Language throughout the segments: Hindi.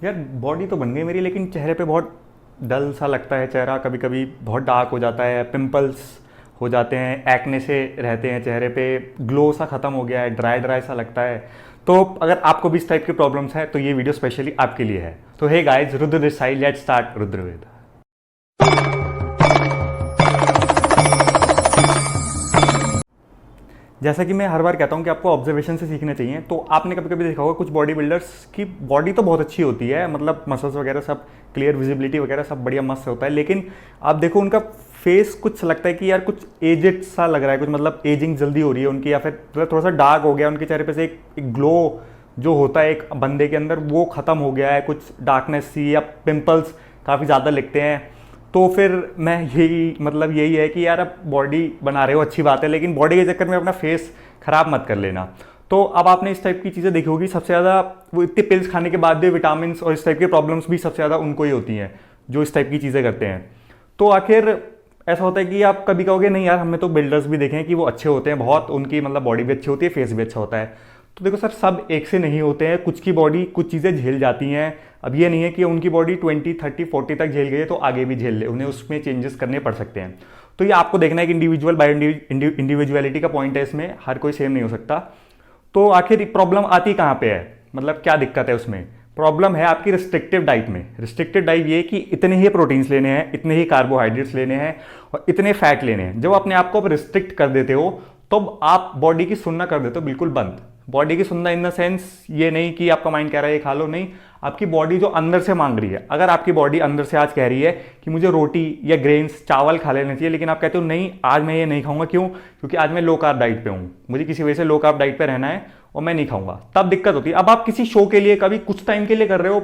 यार बॉडी तो बन गई मेरी, लेकिन चेहरे पे बहुत डल सा लगता है चेहरा, कभी कभी बहुत डार्क हो जाता है, पिंपल्स हो जाते हैं, एक्ने से रहते हैं चेहरे पे, ग्लो सा ख़त्म हो गया है, ड्राई ड्राई सा लगता है। तो अगर आपको भी इस टाइप की प्रॉब्लम्स है तो ये वीडियो स्पेशली आपके लिए है। तो hey guys, Rudra this side, let's start Rudraved. जैसा कि मैं हर बार कहता हूँ कि आपको ऑब्जर्वेशन से सीखना चाहिए, तो आपने कभी कभी देखा होगा कुछ बॉडी बिल्डर्स की बॉडी तो बहुत अच्छी होती है, मतलब मसल्स वगैरह सब क्लियर, विजिबिलिटी वगैरह सब बढ़िया मस्त होता है, लेकिन आप देखो उनका फेस कुछ लगता है कि यार कुछ एजेड सा लग रहा है, कुछ मतलब एजिंग जल्दी हो रही है उनकी, या फिर थोड़ा सा डार्क हो गया उनके चेहरे पे से, एक ग्लो जो होता है एक बंदे के अंदर वो खत्म हो गया है, कुछ डार्कनेस सी, या पिंपल्स काफ़ी ज़्यादा लिखते हैं। तो फिर मैं यही मतलब यही है कि यार अब बॉडी बना रहे हो अच्छी बात है, लेकिन बॉडी के चक्कर में अपना फेस खराब मत कर लेना। तो अब आपने इस टाइप की चीज़ें देखी होगी, सबसे ज़्यादा वो इतने पिल्स खाने के बाद भी विटामिन और इस टाइप की प्रॉब्लम्स भी सबसे ज़्यादा उनको ही होती हैं जो इस टाइप की चीज़ें करते हैं। तो आखिर ऐसा होता है कि आप कभी कहोगे नहीं यार, हमने तो बिल्डर्स भी देखे हैं कि वो अच्छे होते हैं बहुत, उनकी मतलब बॉडी भी अच्छी होती है, फेस भी अच्छा होता है। तो देखो सर, सब एक से नहीं होते हैं, कुछ की बॉडी कुछ चीज़ें झेल जाती हैं। अब ये नहीं है कि उनकी बॉडी 20, 30, 40 तक झेल गई है तो आगे भी झेल ले, उन्हें उसमें चेंजेस करने पड़ सकते हैं। तो ये आपको देखना है कि इंडिविजुअल बाय इंडिविजुअलिटी का पॉइंट है इसमें, हर कोई सेम नहीं हो सकता। तो आखिर प्रॉब्लम आती कहाँ पे है, मतलब क्या दिक्कत है उसमें? प्रॉब्लम है आपकी रिस्ट्रिक्टिव डाइट में। रिस्ट्रिक्टिव डाइट ये कि इतने ही प्रोटीन्स लेने हैं, इतने ही कार्बोहाइड्रेट्स लेने हैं और इतने फैट लेने हैं। जब अपने आप को आप रिस्ट्रिक्ट कर देते हो तो आप बॉडी की सुनना कर देते हो बिल्कुल बंद। बॉडी की सुनना इन द सेंस ये नहीं कि आपका माइंड कह रहा है ये खा लो, नहीं, आपकी बॉडी जो अंदर से मांग रही है। अगर आपकी बॉडी अंदर से आज कह रही है कि मुझे रोटी या ग्रेन्स चावल खा लेना चाहिए, लेकिन आप कहते हो नहीं आज मैं ये नहीं खाऊंगा, क्यों? क्योंकि आज मैं लो कार्ब डाइट पे हूँ, मुझे किसी वजह से लो कार्ब डाइट पे रहना है और मैं नहीं खाऊंगा, तब दिक्कत होती है। अब आप किसी शो के लिए कभी कुछ टाइम के लिए कर रहे हो,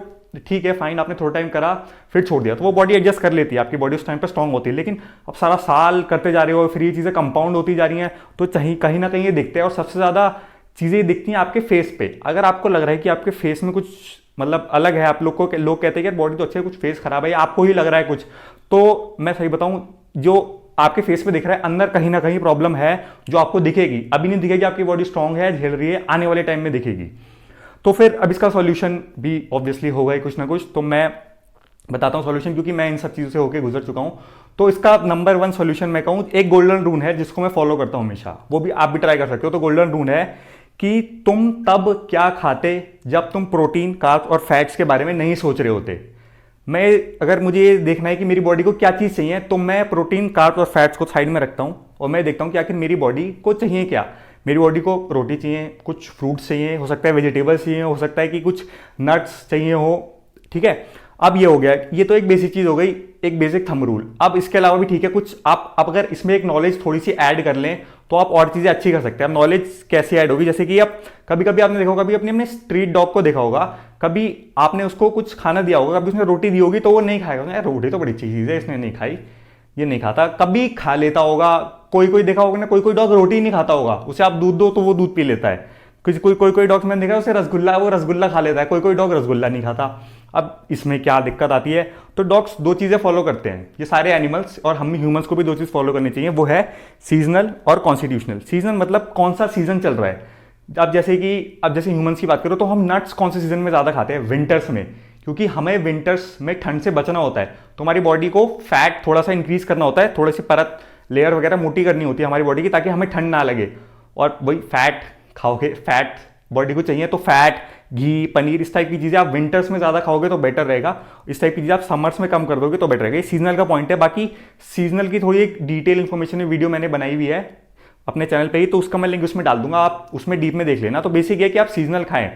ठीक है फाइन, आपने थोड़ा टाइम करा फिर छोड़ दिया, तो वो बॉडी एडजस्ट कर लेती है, आपकी बॉडी उस टाइम पर स्ट्रांग होती है। लेकिन अब सारा साल करते जा रहे हो, फिर ये चीज़ें कंपाउंड होती जा रही हैं, तो कहीं ना कहीं ये दिखते हैं। और सबसे ज़्यादा चीज़ें दिखती हैं आपके फेस पे। अगर आपको लग रहा है कि आपके फेस में कुछ मतलब अलग है, आप लोग कहते हैं कि बॉडी तो अच्छी है, कुछ फेस खराब है, आपको ही लग रहा है कुछ, तो मैं सही बताऊं, जो आपके फेस पे दिख रहा है अंदर कहीं ना कहीं प्रॉब्लम है, जो आपको दिखेगी। अभी नहीं दिखेगी, आपकी बॉडी स्ट्रांग है, झेल रही है, आने वाले टाइम में दिखेगी। तो फिर अब इसका सॉल्यूशन भी ऑब्वियसली होगा ही कुछ ना कुछ, तो मैं बताता हूँ सॉल्यूशन, क्योंकि मैं इन सब चीज़ों से होकर गुजर चुका हूँ। तो इसका नंबर 1 सॉल्यूशन मैं कहूँ, एक गोल्डन रूल है जिसको मैं फॉलो करता हूँ हमेशा, वो भी आप भी ट्राई कर सकते हो। तो गोल्डन रूल है कि तुम तब क्या खाते जब तुम प्रोटीन, कार्ब्स और फैट्स के बारे में नहीं सोच रहे होते। मैं अगर मुझे ये देखना है कि मेरी बॉडी को क्या चीज़ चाहिए, तो मैं प्रोटीन, कार्ब्स और फैट्स को साइड में रखता हूँ और मैं देखता हूँ कि आखिर मेरी बॉडी को चाहिए क्या। मेरी बॉडी को रोटी चाहिए, कुछ फ्रूट्स चाहिए, हो सकता है वेजिटेबल्स चाहिए, हो सकता है कि कुछ नट्स चाहिए हो, ठीक है। अब ये हो गया, ये तो एक बेसिक चीज़ हो गई, एक बेसिक थंब रूल। अब इसके अलावा भी ठीक है कुछ, आप अगर इसमें एक नॉलेज थोड़ी सी ऐड कर लें तो आप और चीज़ें अच्छी कर सकते हैं। अब नॉलेज कैसे ऐड होगी, जैसे कि अब कभी कभी आपने देखा होगा, कभी अपने स्ट्रीट डॉग को देखा होगा, कभी आपने उसको कुछ खाना दिया होगा, कभी उसने रोटी दी होगी तो वो नहीं खाएगा, यार रोटी तो बड़ी अच्छी चीज़ है, इसने नहीं खाई, ये नहीं खाता। कभी खा लेता होगा, कोई कोई देखा होगा ना, कोई कोई डॉग रोटी नहीं खाता होगा, उसे आप दूध दो तो वो दूध पी लेता है। कोई डॉग मैंने देखा उसे रसगुल्ला, वो रसगुल्ला खा लेता है, कोई कोई डॉग रसगुल्ला नहीं खाता। अब इसमें क्या दिक्कत आती है? तो डॉग्स दो चीज़ें फॉलो करते हैं, ये सारे एनिमल्स, और हम ह्यूमंस को भी दो चीज़ फॉलो करनी चाहिए, वो है सीजनल और कॉन्स्टिट्यूशनल। सीजन मतलब कौन सा सीजन चल रहा है। अब जैसे ह्यूमंस की बात करो तो हम नट्स कौन से सीजन में ज़्यादा खाते हैं? विंटर्स में, क्योंकि हमें विंटर्स में ठंड से बचना होता है, तो हमारी बॉडी को फैट थोड़ा सा इंक्रीज करना होता है, थोड़ी सी परत लेयर वगैरह मोटी करनी होती है हमारी बॉडी की, ताकि हमें ठंड ना लगे। और वही फैट खाओगे, फैट बॉडी को चाहिए, तो फैट, घी, पनीर, इस टाइप की चीज़ें आप विंटर्स में ज़्यादा खाओगे तो बेटर रहेगा। इस टाइप की चीज़ें आप समर्स में कम कर दोगे तो बेटर रहेगा। ये सीजनल का पॉइंट है। बाकी सीजनल की थोड़ी एक डिटेल इन्फॉर्मेशन में वीडियो मैंने बनाई हुई है अपने चैनल पे ही, तो उसका मैं लिंक उसमें डाल दूंगा, आप उसमें डीप में देख लेना। तो बेसिक है कि आप सीजनल खाएं।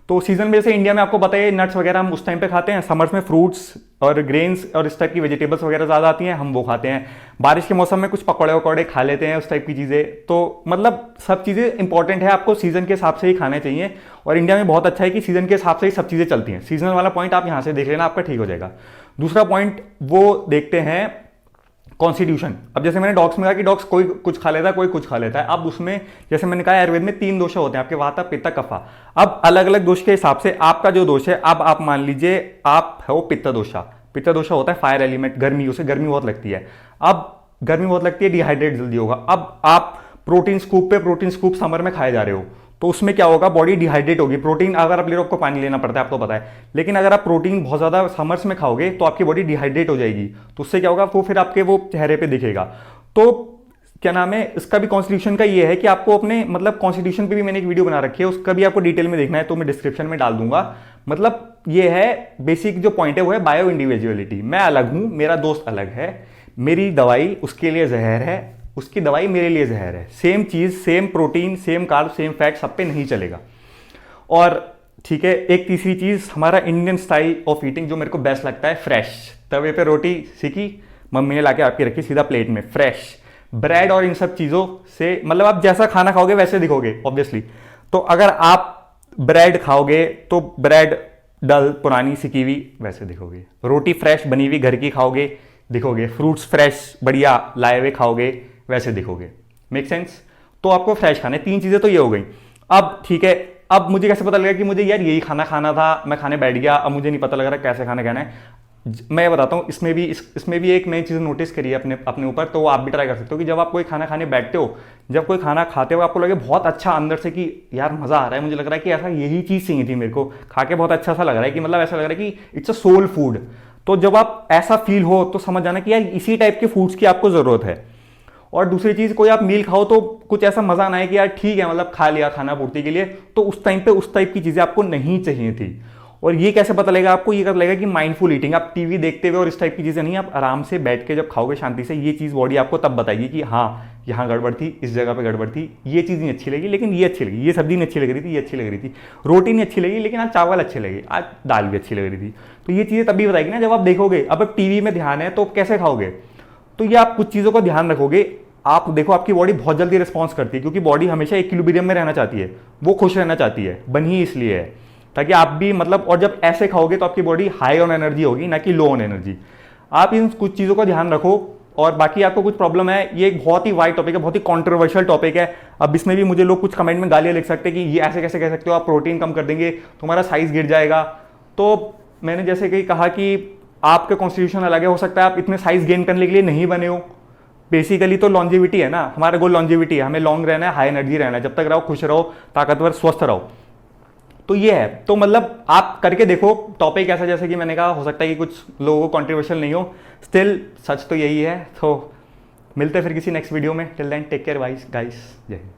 तो सीजन में जैसे इंडिया में आपको पता है नट्स वगैरह हम उस टाइम पे खाते हैं, समर्स में फ्रूट्स और ग्रेन्स और इस टाइप की वेजिटेबल्स वगैरह ज़्यादा आती हैं, हम वो खाते हैं। बारिश के मौसम में कुछ पकौड़े वकौड़े खा लेते हैं, उस टाइप की चीज़ें। तो मतलब सब चीज़ें इंपॉर्टेंट है, आपको सीजन के हिसाब से ही खाने चाहिए। और इंडिया में बहुत अच्छा है कि सीजन के हिसाब से ही सब चीज़ें चलती हैं। सीजनल वाला पॉइंट आप यहाँ से देख लेना, आपका ठीक हो जाएगा। दूसरा पॉइंट वो देखते हैं कॉन्स्टिट्यूशन। अब जैसे मैंने डॉग्स में कहा कि डॉग्स कोई कुछ खा लेता है, कोई कुछ खा लेता है। अब उसमें जैसे मैंने कहा आयुर्वेद में 3 दोष होते हैं आपके, वाता, पित्त, कफा। अब अलग अलग दोष के हिसाब से आपका जो दोष है, अब आप मान लीजिए आप हो पित्त दोषा। पित्त दोषा होता है फायर एलिमेंट, गर्मी, उसे गर्मी बहुत लगती है। अब गर्मी बहुत लगती है, डिहाइड्रेट जल्दी होगा। अब आप प्रोटीन स्कूप पे प्रोटीन स्कूप समर में खाए जा रहे हो, तो उसमें क्या होगा, बॉडी डिहाइड्रेट होगी। प्रोटीन अगर आप ले रहे हो आपको पानी लेना पड़ता है, आपको पता है, लेकिन अगर आप प्रोटीन बहुत ज़्यादा समर्स में खाओगे तो आपकी बॉडी डिहाइड्रेट हो जाएगी। तो उससे क्या होगा, वो फिर आपके वो चेहरे पे दिखेगा। तो क्या नाम है, इसका भी कॉन्स्टिट्यूशन का ये है कि आपको अपने मतलब कॉन्स्टिट्यूशन पे भी मैंने एक वीडियो बना रखी है, उसका भी आपको डिटेल में देखना है तो मैं डिस्क्रिप्शन में डाल दूंगा। मतलब ये है बेसिक जो पॉइंट है वो है बायो इंडिविजुअलिटी। मैं अलग हूं, मेरा दोस्त अलग है, मेरी दवाई उसके लिए जहर है, उसकी दवाई मेरे लिए जहर है। सेम चीज, same protein, same carb, same fat सब पे नहीं चलेगा। और ठीक है, एक तीसरी चीज, हमारा इंडियन स्टाइल ऑफ ईटिंग जो मेरे को बेस्ट लगता है, फ्रेश। तवे पे रोटी सीखी मम्मी ने लाके आपकी रखी सीधा प्लेट में, फ्रेश ब्रेड और इन सब चीजों से, मतलब आप जैसा खाना खाओगे वैसे दिखोगे ऑब्वियसली। तो अगर आप ब्रेड खाओगे तो ब्रेड डल पुरानी सिकी हुई वैसे दिखोगे। रोटी फ्रेश बनी हुई घर की खाओगे दिखोगे। फ्रूट्स फ्रेश बढ़िया लाए हुए खाओगे वैसे दिखोगे। Make sense? तो आपको फ्रेश खाना है। तीन चीजें तो ये हो गई। अब ठीक है, अब मुझे कैसे पता लगा कि मुझे यार यही खाना खाना था, मैं खाने बैठ गया, अब मुझे नहीं पता लग रहा कैसे खाना खाना है। मैं बताता हूँ, इसमें भी एक नई चीज़ नोटिस करी है अपने ऊपर, तो वो आप भी ट्राई कर सकते हो कि जब आप कोई खाना खाने बैठते हो, जब कोई खाना खाते हो आपको लगे बहुत अच्छा अंदर से कि यार मज़ा आ रहा है, मुझे लग रहा है कि ऐसा यही चीज़ चाहिए थी मेरे को, खा के बहुत अच्छा सा लग रहा है, कि मतलब ऐसा लग रहा है कि इट्स अ सोल फूड। तो जब आप ऐसा फील हो तो समझ जाना कि यार इसी टाइप के फूड्स की आपको ज़रूरत है। और दूसरी चीज़, कोई आप मील खाओ तो कुछ ऐसा मज़ा ना आए कि यार ठीक है मतलब खा लिया खाना पूर्ति के लिए, तो उस टाइम पे उस टाइप की चीज़ें आपको नहीं चाहिए थी। और ये कैसे पता लगेगा आपको, ये पता लगेगा कि माइंडफुल ईटिंग, आप टीवी देखते हुए और इस टाइप की चीज़ें नहीं, आप आराम से बैठ के जब खाओगे शांति से, ये चीज़ बॉडी आपको तब बताएगी कि हाँ यहाँ गड़बड़ थी, इस जगह पे गड़बड़ थी, ये चीज़ नहीं अच्छी लगी लेकिन ये अच्छी लगी, ये सब्जी नहीं अच्छी लग रही थी, ये अच्छी लग रही थी, रोटी नहीं अच्छी लगी लेकिन आज चावल अच्छे लगे, आज दाल भी अच्छी लग रही थी। तो ये चीज़ें तभी बताएगी ना जब आप देखोगे। अब टीवी में ध्यान है तो कैसे खाओगे, तो ये आप कुछ चीज़ों का ध्यान रखोगे। आप देखो आपकी बॉडी बहुत जल्दी रिस्पॉन्स करती है, क्योंकि बॉडी हमेशा इक्विलिब्रियम में रहना चाहती है, वो खुश रहना चाहती है, बनी इसलिए है ताकि आप भी मतलब, और जब ऐसे खाओगे तो आपकी बॉडी हाई ऑन एनर्जी होगी ना कि लो ऑन एनर्जी। आप इन कुछ चीज़ों का ध्यान रखो। और बाकी आपको कुछ प्रॉब्लम है, ये एक बहुत ही वाइड टॉपिक है, बहुत ही कॉन्ट्रोवर्शियल टॉपिक है। अब इसमें भी मुझे लोग कुछ कमेंट में गालियाँ लिख सकते हैं कि ये ऐसे कैसे कह सकते हो, आप प्रोटीन कम कर देंगे तुम्हारा साइज गिर जाएगा। तो मैंने जैसे कि कहा कि आपका कॉन्स्टिट्यूशन अलग है, हो सकता है आप इतने साइज गेन करने के लिए नहीं बने हो। बेसिकली तो लॉन्जिविटी है ना, हमारा गोल लॉन्जिविटी है, हमें लॉन्ग रहना है, हाई एनर्जी रहना है, जब तक रहो खुश रहो, ताकतवर स्वस्थ रहो। तो ये है, तो मतलब आप करके देखो। टॉपिक ऐसा जैसे कि मैंने कहा, हो सकता है कि कुछ लोगों को कॉन्ट्रोवर्शियल नहीं हो, स्टिल सच तो यही है। तो मिलते हैं फिर किसी नेक्स्ट वीडियो में। Till then take care guys, जय हिंद।